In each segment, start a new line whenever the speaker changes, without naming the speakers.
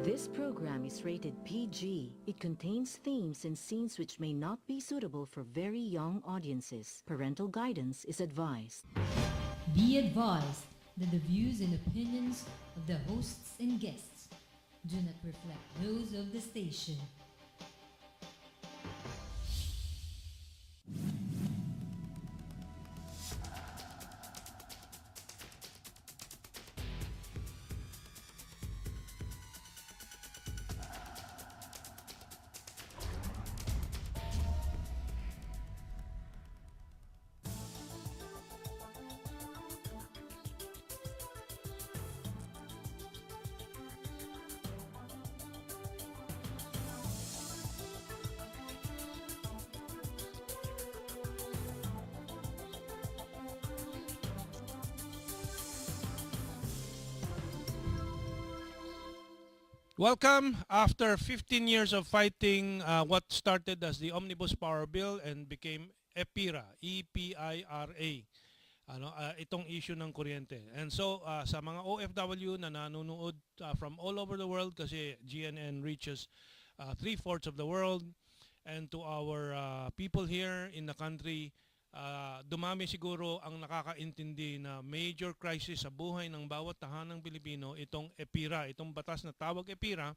This program is rated PG. It contains themes and scenes which may not be suitable for very young audiences. Parental guidance is advised.
Be advised that the views and opinions of the hosts and guests do not reflect those of the station.
Welcome. After 15 years of fighting what started as the Omnibus Power Bill and became EPIRA, EPIRA, itong issue ng kuryente. And so sa mga OFW na nanonood from all over the world, kasi GNN reaches 3/4 of the world, and to our people here in the country, dumami siguro ang nakakaintindi na major crisis sa buhay ng bawat tahanang Pilipino itong EPIRA, itong batas na tawag EPIRA.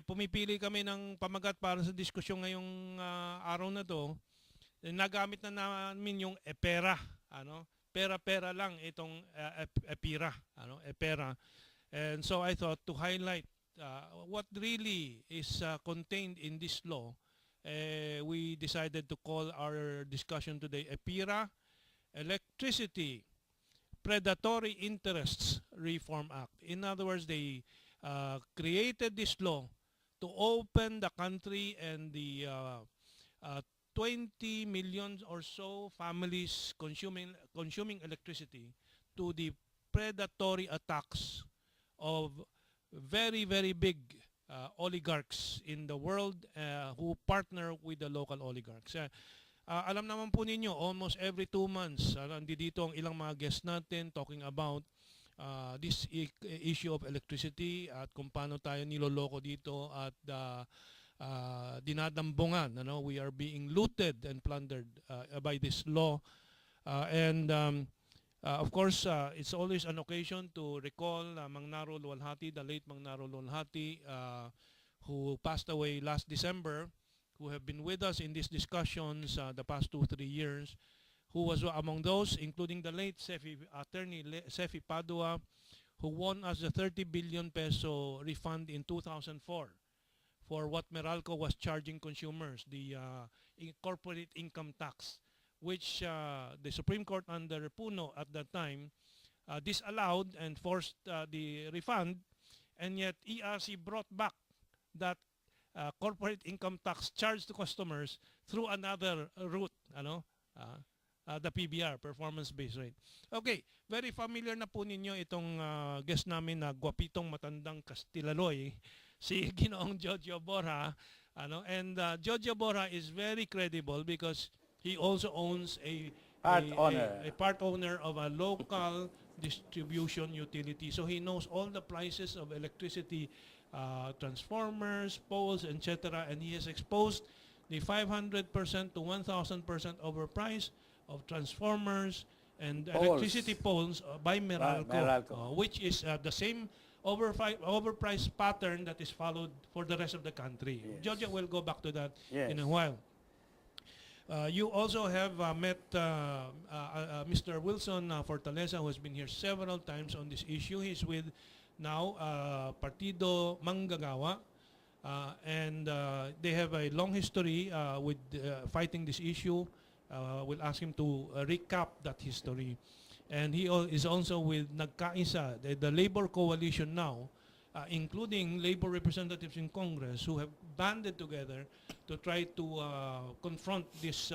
Pumipili kami ng pamagat para sa diskusyon ngayong araw na to. Nagamit na namin yung EPIRA, pera-pera lang itong EPIRA, EPIRA. And so I thought to highlight what really is contained in this law. We decided to call our discussion today EPIRA, Electricity Predatory Interests Reform Act. In other words, they created this law to open the country and the 20 million or so families consuming electricity to the predatory attacks of very, very big oligarchs in the world who partner with the local oligarchs. Alam naman po ninyo, almost every 2 months, dito ang ilang mga guests natin talking about this issue of electricity at kung paano tayo niloloko dito at dinadambungan. We are being looted and plundered by this law. Of course, it's always an occasion to recall Mang Naro Luwalhati, the late Mang Naro Luwalhati, who passed away last December, who have been with us in these discussions the past 2-3 years, who was among those, including the late Attorney Sefi Padua, who won us the 30 billion peso refund in 2004 for what Meralco was charging consumers, the corporate income tax, which the Supreme Court under Puno at that time disallowed and forced the refund, and yet ERC brought back that corporate income tax charged to customers through another route, the PBR, performance-based rate. Okay, very familiar na po ninyo itong guest namin na gwapitong matandang Kastilaloy, si Ginoong Jojo Borja, and Jojo Borja is very credible because he also owns a part owner of a local distribution utility. So he knows all the prices of electricity, transformers, poles, etc. And he has exposed the 500% to 1,000% overprice of transformers and electricity poles by Meralco, which is the same overprice pattern that is followed for the rest of the country. Yes. Jojo will go back to that in a while. You also have met Mr. Wilson Fortaleza, who has been here several times on this issue. He's with now Partido Manggagawa, and they have a long history with fighting this issue. We'll ask him to recap that history. And he is also with Nagkaisa, the labor coalition now, including labor representatives in Congress who have banded together to try to confront this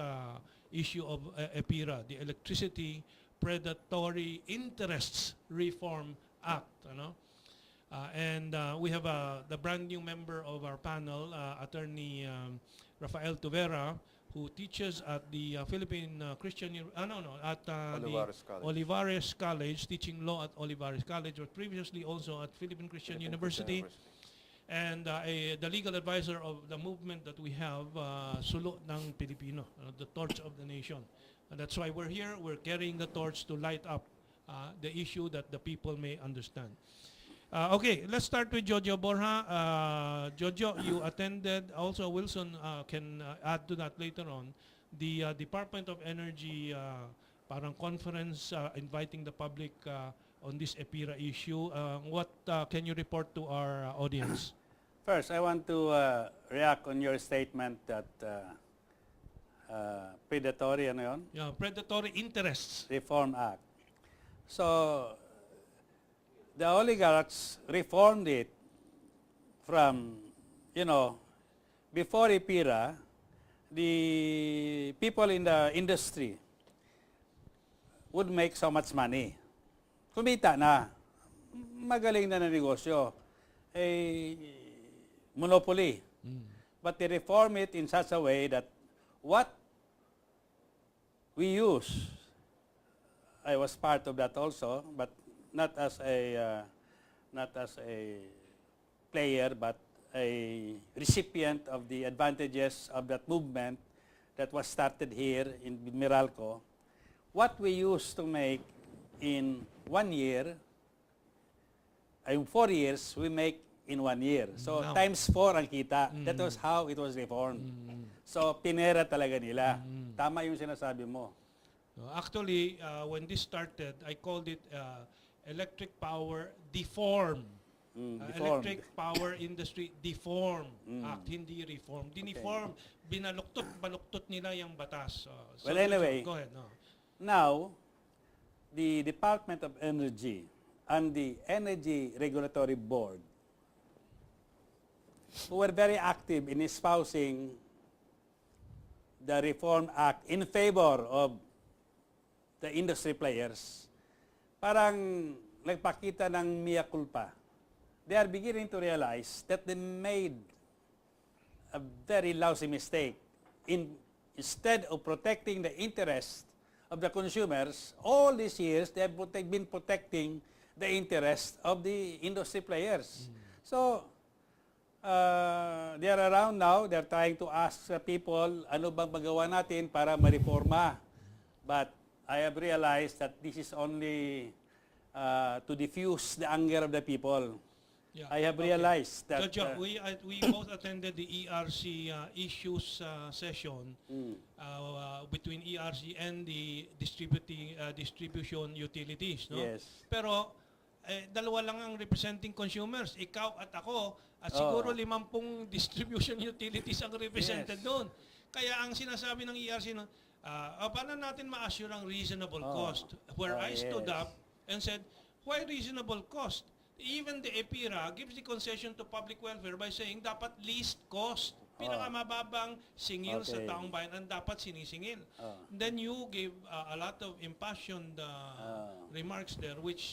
issue of EPIRA, the Electricity Predatory Interests Reform Act. And we have the brand new member of our panel, Attorney Raffy Tuvera, who teaches at the Philippine Christian, at
Olivares
the
College.
Olivares College, teaching law at Olivares College, but previously also at Philippine Christian
Philippine
University.
Christian
And the legal advisor of the movement that we have, Sulo ng Pilipino, the torch of the nation. And that's why we're here. We're carrying the torch to light up the issue that the people may understand. Okay, let's start with Jojo Borja. Jojo, you attended, also Wilson can add to that later on, the Department of Energy parang conference inviting the public on this EPIRA issue. What can you report to our audience?
First, I want to react on your statement that predatory,
Predatory Interests
Reform Act. So, the oligarchs reformed it from, before EPIRA, the people in the industry would make so much money. Kumita na. Magaling na negosyo. Monopoly. But they reform it in such a way that what we use, I was part of that also, but not as a player, but a recipient of the advantages of that movement that was started here in Meralco. What we used to make in 1 year, in 4 years, we make in 1 year. So
Now,
times 4 ang kita. That was how it was reformed. So pinera talaga nila. Tama yung sinasabi mo.
Actually, when this started, I called it Electric Power Deform.
Deformed.
Electric Power Industry Deform Act, hindi reform. Diniform, baluktot nila yung batas.
Well, anyway,
go ahead. No.
Now, the Department of Energy and the Energy Regulatory Board, who were very active in espousing the Reform Act in favor of the industry players, parang nagpakita ng mea culpa. They are beginning to realize that they made a very lousy mistake. Instead of protecting the interest of the consumers, all these years they have been protecting the interest of the industry players. So, they are around now, they're trying to ask people, ano bang magawa natin para ma-reforma? But I have realized that this is only to diffuse the anger of the people.
Yeah.
I have realized that...
Jojo, we both attended the ERC issues session between ERC and the distribution utilities. No?
Yes.
Pero dalawa lang ang representing consumers, ikaw at ako, at siguro 50 distribution utilities ang represented doon. Kaya ang sinasabi ng ERC, paano natin ma-assure ang reasonable cost? Where I stood up and said, why reasonable cost? Even the EPIRA gives the concession to public welfare by saying dapat least cost. Pinakamababang singil sa taong bayan ang dapat sinisingil. Then you gave a lot of impassioned remarks there, which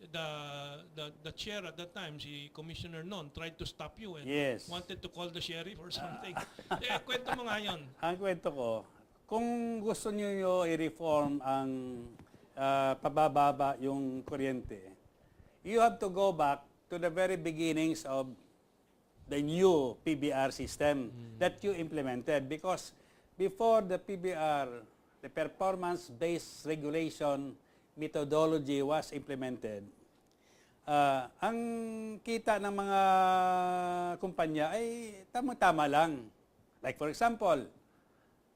the chair at that time, si Commissioner Non, tried to stop you and wanted to call the sheriff or something. Kwento mo nga yun.
Ang kwento ko, kung gusto niyo i-reform ang pabababa yung kuryente, you have to go back to the very beginnings of the new PBR system that you implemented. Because before the PBR, the performance-based regulation methodology was implemented, ang kita ng mga kumpanya ay tama-tama lang. Like for example,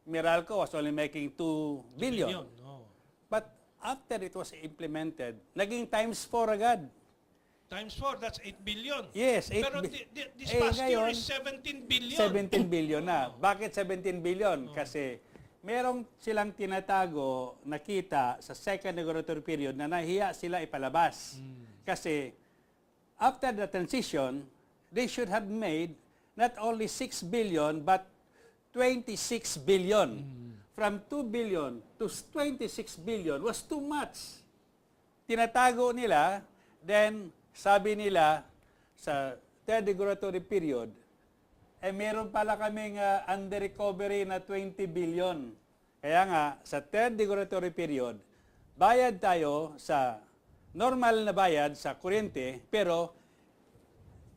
Meralco was only making 2 billion. But after it was implemented, naging times 4 agad.
Times 4, that's 8 billion.
Yes, 8
Pero this past year is 17 billion.
17 billion na. Bakit 17 billion? Kasi merong silang tinatago na kita sa second regulatory period na nahiya sila ipalabas. Kasi after the transition, they should have made not only 6 billion but 26 billion. From 2 billion to 26 billion was too much. Tinatago nila, then sabi nila sa third regulatory period, meron pala kaming under recovery na 20 billion. Kaya nga, sa third regulatory period, bayad tayo sa normal na bayad sa kuryente, pero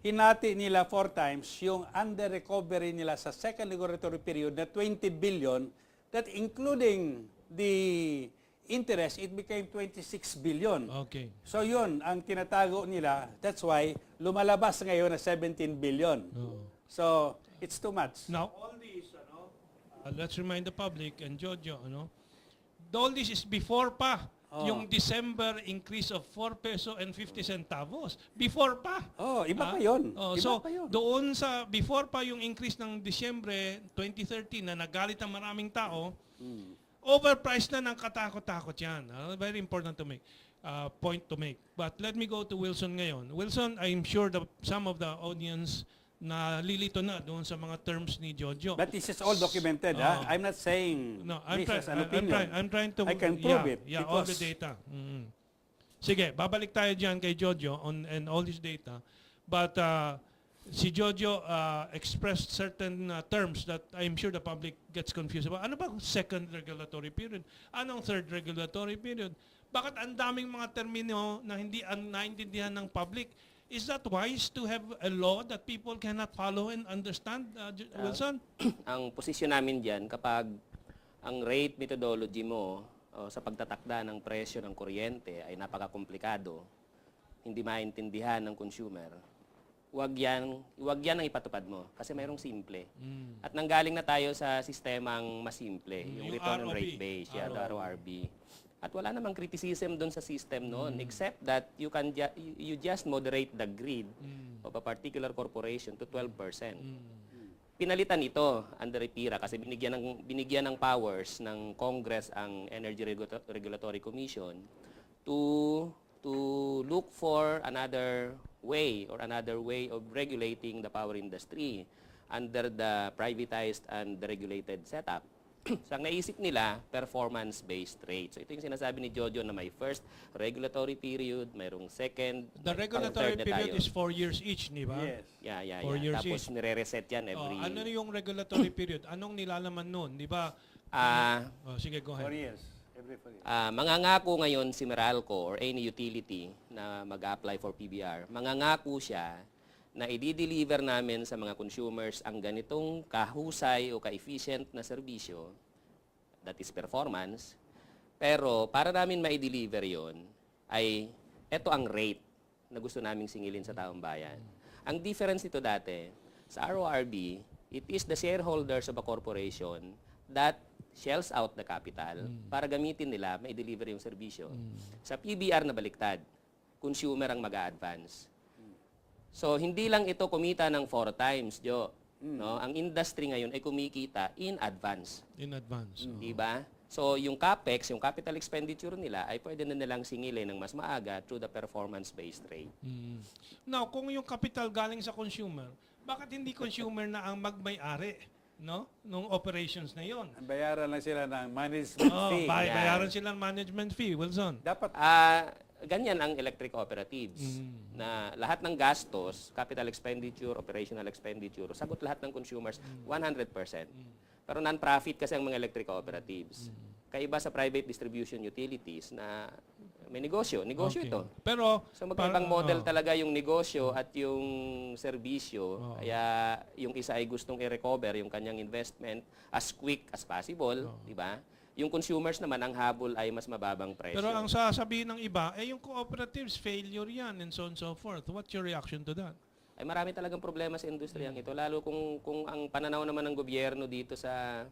hinati nila 4 times yung under recovery nila sa second regulatory period na 20 billion, that including the interest, it became 26 billion.
Okay.
So yun, ang tinatago nila, that's why lumalabas ngayon na 17 billion.
Oo.
So, it's too much.
Now, all this, let's remind the public and Jojo, all this is before pa yung December increase of 4 peso and 50 centavos. Before pa.
Oh, iba pa yun.
Oh,
Iba
so,
pa yun.
doon sa, before pa yung increase ng Disyembre 2013 na nagalit ang maraming tao, overpriced na ng katakot-takot yan. Very important to make. Point to make. But let me go to Wilson ngayon. Wilson, I'm sure that some of the audience na lilito na doon sa mga terms ni Jojo.
But this is all documented. I'm not saying this as an opinion.
I'm trying to...
I can prove it.
Yeah, all the data. Sige, babalik tayo dyan kay Jojo and all this data. But si Jojo expressed certain terms that I'm sure the public gets confused about. Ano ba second regulatory period? Anong third regulatory period? Bakit ang daming mga termino na hindi naintindihan ng public? Is that wise to have a law that people cannot follow and understand, Wilson?
Ang posisyon namin diyan, kapag ang rate methodology mo sa pagtatakda ng presyo ng kuryente ay napakakomplikado, hindi maintindihan ng consumer, huwag yan ang ipatupad mo kasi mayroong simple. At nanggaling na tayo sa sistemang mas simple, yung return on rate base, the RORB. At wala namang criticism doon sa system noon, except that you just moderate the grid of a particular corporation to 12%. Pinalitan ito under EPIRA kasi binigyan ng powers ng Congress ang Energy Regulatory Commission to look for another way of regulating the power industry under the privatized and regulated setup. So, ang naisip nila, performance-based rate. So, ito yung sinasabi ni Jojo na may first regulatory period, mayroong second,
The regulatory
third na
period
tayo.
is 4 years each, di ba?
Yes.
Yeah.
4 years
Tapos
each.
nire-reset yan every...
Ano yung regulatory period? Anong nilalaman nun? Di ba? Sige, go
4
ahead.
years. Every 4 years.
Mangangako ngayon si Meralco or any utility na mag-apply for PBR, mangangako siya na i-deliver namin sa mga consumers ang ganitong kahusay o ka-efficient na serbisyo, that is performance, pero para namin ma-deliver yon ay eto ang rate na gusto naming singilin sa taong bayan. Ang difference nito dati, sa RORB, it is the shareholders of a corporation that shells out the capital para gamitin nila, ma-deliver yung serbisyo. Sa PBR na baliktad, consumer ang mag-a-advance. So, hindi lang ito kumita ng 4 times, Jo. No? Ang industry ngayon ay kumikita in advance.
In advance.
Di ba? So, yung CAPEX, yung capital expenditure nila, ay pwede na nilang singilin ng mas maaga through the performance-based rate.
Now, kung yung capital galing sa consumer, bakit hindi consumer na ang magmay-ari, no? Nung operations na yon?
Bayaran lang sila ng management fee.
Bayaran sila ng management fee, Wilson.
Dapat
Ganyan ang electric cooperatives na lahat ng gastos, capital expenditure, operational expenditure, sagot lahat ng consumers 100%. Pero non-profit kasi ang mga electric cooperatives. Kaiba sa private distribution utilities na may negosyo
Okay.
ito.
Pero
So magkaibang model talaga yung negosyo at yung serbisyo. Kaya yung isa ay gustong i-recover yung kanyang investment as quick as possible, di ba? Yung consumers naman, ang habol ay mas mababang presyo.
Pero ang sasabihin ng iba, yung cooperatives, failure yan, and so on and so forth. What's your reaction to that?
Ay marami talagang problema sa industriyang ito. Lalo kung ang pananaw naman ng gobyerno dito sa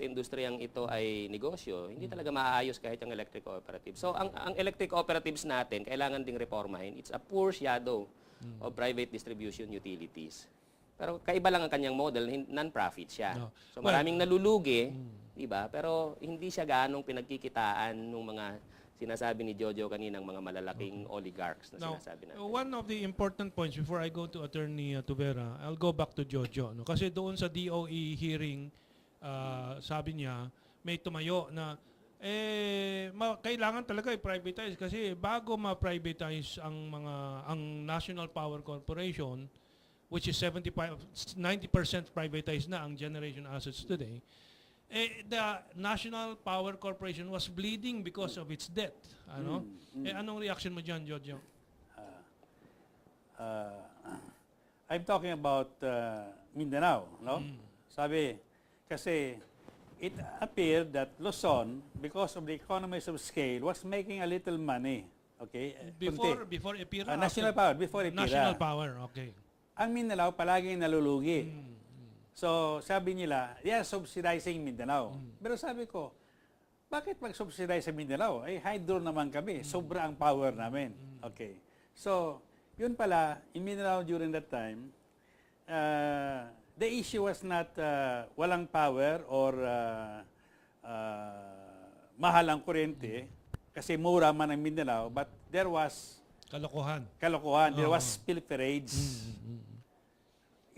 industriyang ito ay negosyo, hindi talaga maaayos kahit ang electric cooperative. So ang electric cooperatives natin, kailangan ding reformahin. It's a poor shadow of private distribution utilities. Pero kaiba lang ang kanyang model, non-profit siya. So maraming nalulugi, diba? Pero hindi siya ganong pinagkikitaan ng mga sinasabi ni Jojo kaninang mga malalaking oligarchs na sinasabi natin.
One of the important points before I go to Attorney Tuvera, I'll go back to Jojo. No? Kasi doon sa DOE hearing, sabi niya, may tumayo na kailangan talaga i-privatize kasi bago ma-privatize ang National Power Corporation, which is 90% privatized na ang generation assets today, the National Power Corporation was bleeding because of its debt. Ano? Anong reaction mo dyan, Jojo?
I'm talking about Mindanao, no? Sabi, kasi it appeared that Luzon, because of the economies of scale, was making a little money. Okay?
Before EPIRA?
National Power, before EPIRA.
National Power, okay.
Ang Mindanao palaging nalulugi. So, sabi nila, yeah, subsidizing Mindanao. Pero sabi ko, bakit mag-subsidize sa Mindanao? Eh, hydro naman kami. Sobra ang power namin. Okay. So, yun pala, in Mindanao during that time, the issue was not walang power or mahal ang kuryente, kasi mura man ang Mindanao, but there was kalokohan. There was pilferage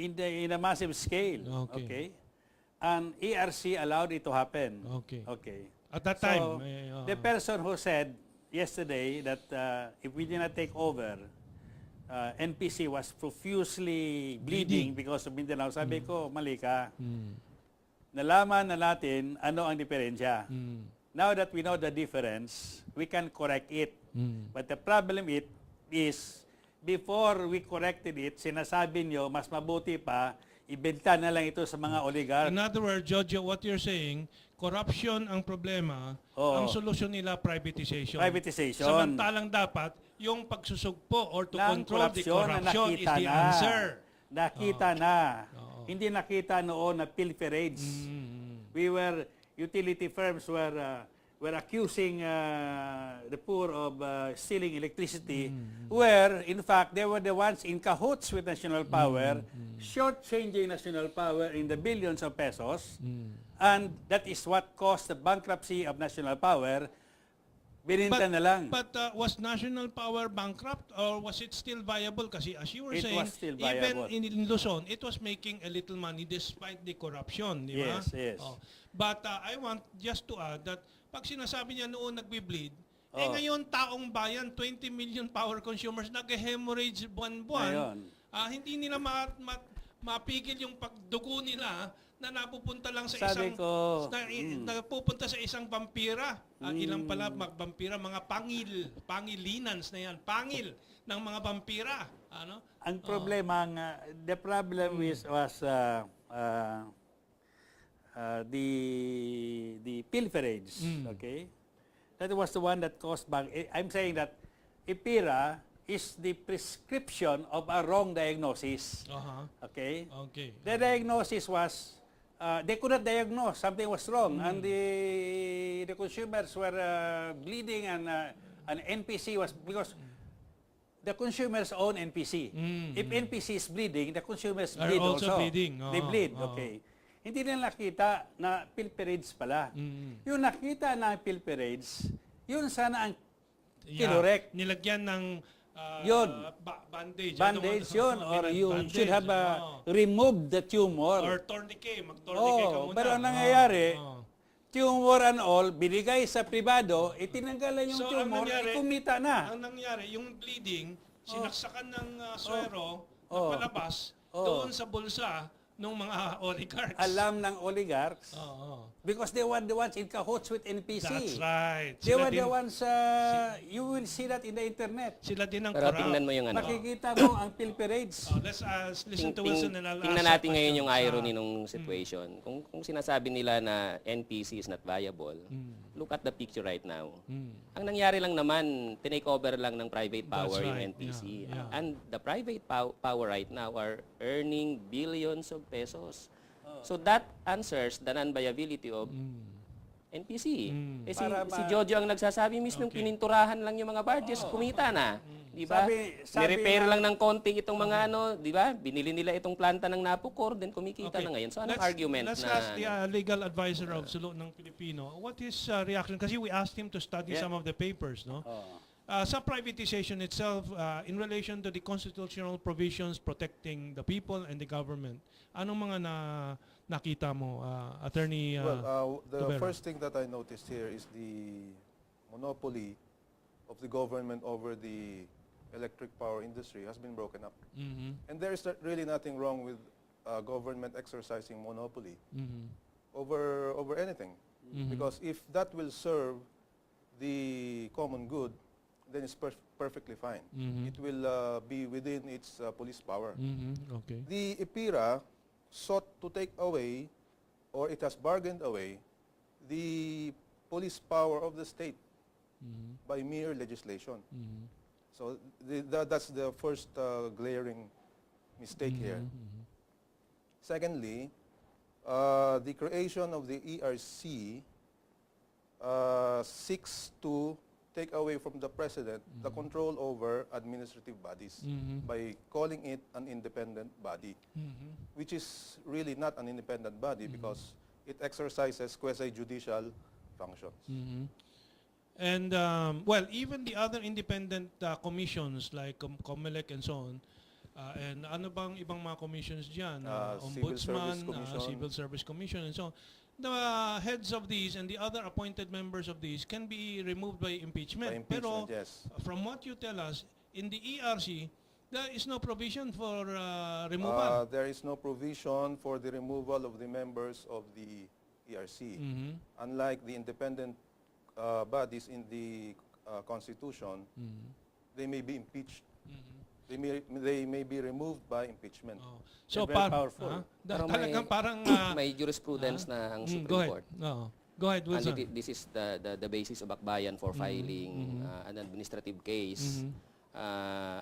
in a massive scale. Okay. And ERC allowed it to happen. Okay.
At that time,
so, the person who said yesterday that if we did not take over, NPC was profusely bleeding because of Mindanao. Sabi ko, mali ka. Nalaman na natin ano ang diferensya. Now that we know the difference, we can correct it. But the problem is, before we corrected it, sinasabi nyo, mas mabuti pa, ibenta na lang ito sa mga oligarch.
In other words, Jojo, what you're saying, corruption ang problema, ang solusyon nila privatization. Samantalang dapat, yung pagsusugpo or to control the corruption is the answer.
Nakita na. Hindi nakita noon na pilferage. Utility firms were accusing the poor of stealing electricity, where, in fact, they were the ones in cahoots with national power, short-changing national power in the billions of pesos, and that is what caused the bankruptcy of national power. Bininta na lang.
But was national power bankrupt or was it still viable? Kasi as you were
It
saying,
was still viable.
even in Luzon, it was making a little money despite the corruption. Di ba?
Yes.
But I want just to add that pag sinasabi niya noon nagbi-bleed, ngayon taong bayan, 20 million power consumers, nag-hemorrhage buwan-buwan. Hindi nila mapigil yung pagdugo nila na napupunta lang sa napupunta sa isang vampira. Ilang pala vampira, mga pangilinan na yan. Pangil ng mga vampira. Ano?
Ang problema, the problem was the pilferage. Okay? That was the one that caused I'm saying that EPIRA is the prescription of a wrong diagnosis. Okay? The diagnosis was they could not diagnose something was wrong, and the consumers were bleeding, and NPC was, because the consumers own NPC. If NPC is bleeding, the consumers bleed also. They bleed. Okay. Hindi nila nakita na pilferage pala. Yung nakita na pilferage, yun sana ang kinorek.
Nilagyan ng bandage.
Bandage yun, or you should have removed the tumor.
Or tourniquet, mag-tourniquet ka muna.
Pero ang nangyayari, tumor and all, binigay sa pribado, itinanggalan yung tumor, kumita na.
Ang nangyari, yung bleeding, sinaksakan ng swero, napalabas, doon sa bulsa ng mga oligarchs.
Alam ng oligarchs. Because they were the ones in cahoots with NPC.
That's right.
They were the ones, you will see that in the internet.
Sila din ang
Pero tingnan mo yung ano.
Makikita mo ang pilferage.
Let's listen to Wilson and I'll
tingnan natin ngayon yung irony nung situation. Kung sinasabi nila na NPC is not viable, look at the picture right now. Ang nangyari lang naman, tinake over lang ng private power yung NPC. And the private power right now are earning billions of pesos. So that answers the non-viability of NPC. Si Jojo ang nagsasabi mismo, pininturahan lang yung mga barges, kumita na. Di ba? Ni-repair lang ng konti itong mga di ba? Binili nila itong planta ng Napocor, then kumikita na ngayon. So anong argument
let's ask the legal advisor of Sulu ng Pilipino, what is reaction? Kasi we asked him to study some of the papers, no? Sa privatization itself, in relation to the constitutional provisions protecting the people and the government, anong mga nakita mo, Attorney
the
Tuvera?
first thing that I noticed here is the monopoly of the government over the electric power industry has been broken up.
Mhm.
And there is really nothing wrong with government exercising monopoly
Mhm.
over anything. Because if that will serve the common good, then it's perfectly fine. It will be within its police power.
Okay.
The EPIRA sought to take away, or it has bargained away, the police power of the state by mere legislation. So that's the first glaring mistake here. Secondly, the creation of the ERC seeks to take away from the President the control over administrative bodies by calling it an independent body, which is really not an independent body because it exercises quasi-judicial functions.
And, well, even the other independent commissions like COMELEC and so on, and ano bang ibang mga commissions dyan?
Civil
Ombudsman,
Service Commission.
Civil Service Commission, and so on. The heads of these and the other appointed members of these can be removed by impeachment.
By impeachment,
Pero
yes.
from what you tell us, in the ERC, there is no provision for removal.
There is no provision for the removal of the members of the ERC. Unlike the independent bodies in the Constitution, they may be impeached. They may be removed by impeachment.
Oh. So
They're very powerful.
Pero
talagang parang
may jurisprudence na ang
go
Supreme
ahead.
Court.
Go ahead,
And
Wilson.
this is the basis of akbayan for filing an administrative case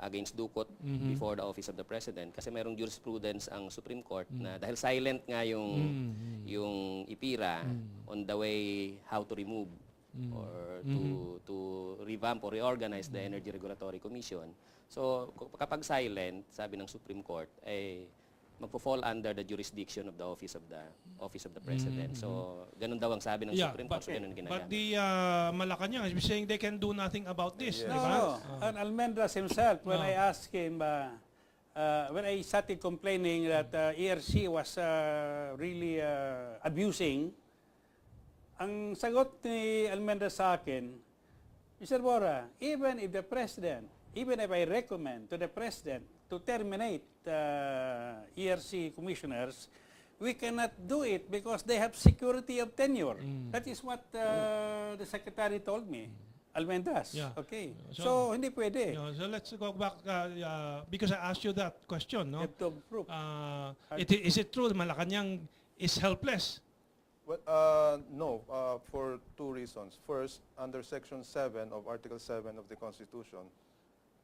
against Ducot before the office of the President. Kasi mayroong jurisprudence ang Supreme Court na dahil silent nga yung EPIRA on the way how to remove or to revamp or reorganize the Energy Regulatory Commission. So kapag silent, sabi ng Supreme Court, ay magpo-fall under the jurisdiction of the office of the President. So ganun daw ang sabi ng Supreme Court, so ganun ginagamit.
But the Malacanang is saying they can do nothing about this, di ba?
No, and Almendras himself, when I asked him, when I started complaining that ERC was really abusing, ang sagot ni Almendras sa akin, Mr. Borja, even if I recommend to the President to terminate ERC commissioners, we cannot do it because they have security of tenure. That is what the Secretary told me, Almendras.
Yeah.
Okay. So hindi pwede.
So let's go back because I asked you that question, no?
You have to prove.
Is it true that Malacanang is helpless?
Well, no, for two reasons. First, under Section 7 of Article 7 of the Constitution,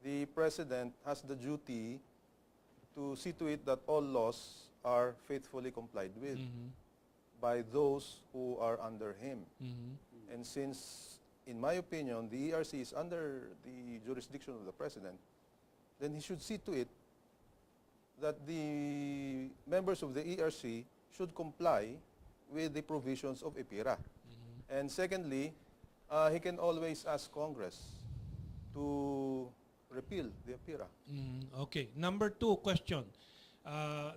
the President has the duty to see to it that all laws are faithfully complied with by those who are under him. And since, in my opinion, the ERC is under the jurisdiction of the President, then he should see to it that the members of the ERC should comply with the provisions of EPIRA. And secondly, he can always ask Congress to repeal the EPIRA.
Okay. Number 2 question.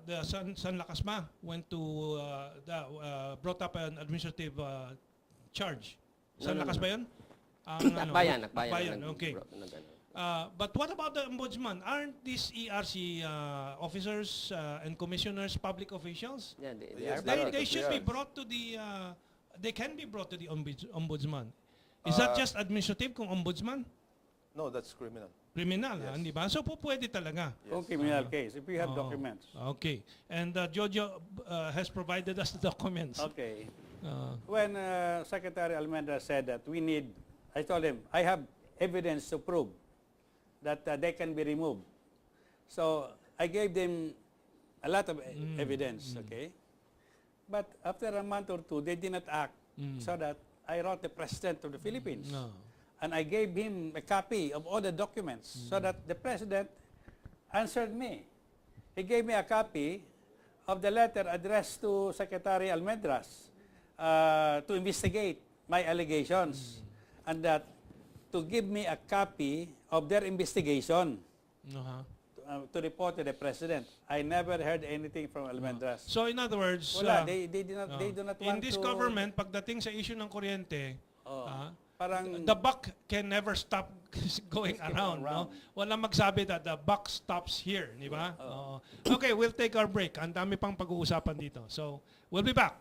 The San Lacasma went to brought up an administrative charge. San Lakas ba yun?
Akbayan.
Okay. But what about the ombudsman? Aren't these ERC officers and commissioners public officials?
Yeah,
Yes,
They should be
Yes.
brought to the. They can be brought to the ombudsman. Is that just administrative kung ombudsman?
No, that's criminal.
Criminal,
Yes.
Hindi ba? So po pwede talaga.
Kung criminal case, if we have documents.
Okay. And Jojo has provided us the documents.
Okay.
Uh,
When Secretary Almendra said that I told him, I have evidence to prove that they can be removed. So I gave them a lot of evidence, okay? But after a month or two, they did not act. So that I wrote the President of the Philippines.
no.
And I gave him a copy of all the documents so that the President answered me. He gave me a copy of the letter addressed to Secretary Almendras to investigate my allegations and that to give me a copy of their investigation to report to the President. I never heard anything from Almendras.
So in other words,
Wala, they do not want
in this
to...
government, pagdating sa issue ng kuryente,
parang
the buck can never stop going around, no? Walang magsabi that the buck stops here, di ba? Oo. Okay, we'll take our break. Ang dami pang pag-uusapan dito. So, we'll be back.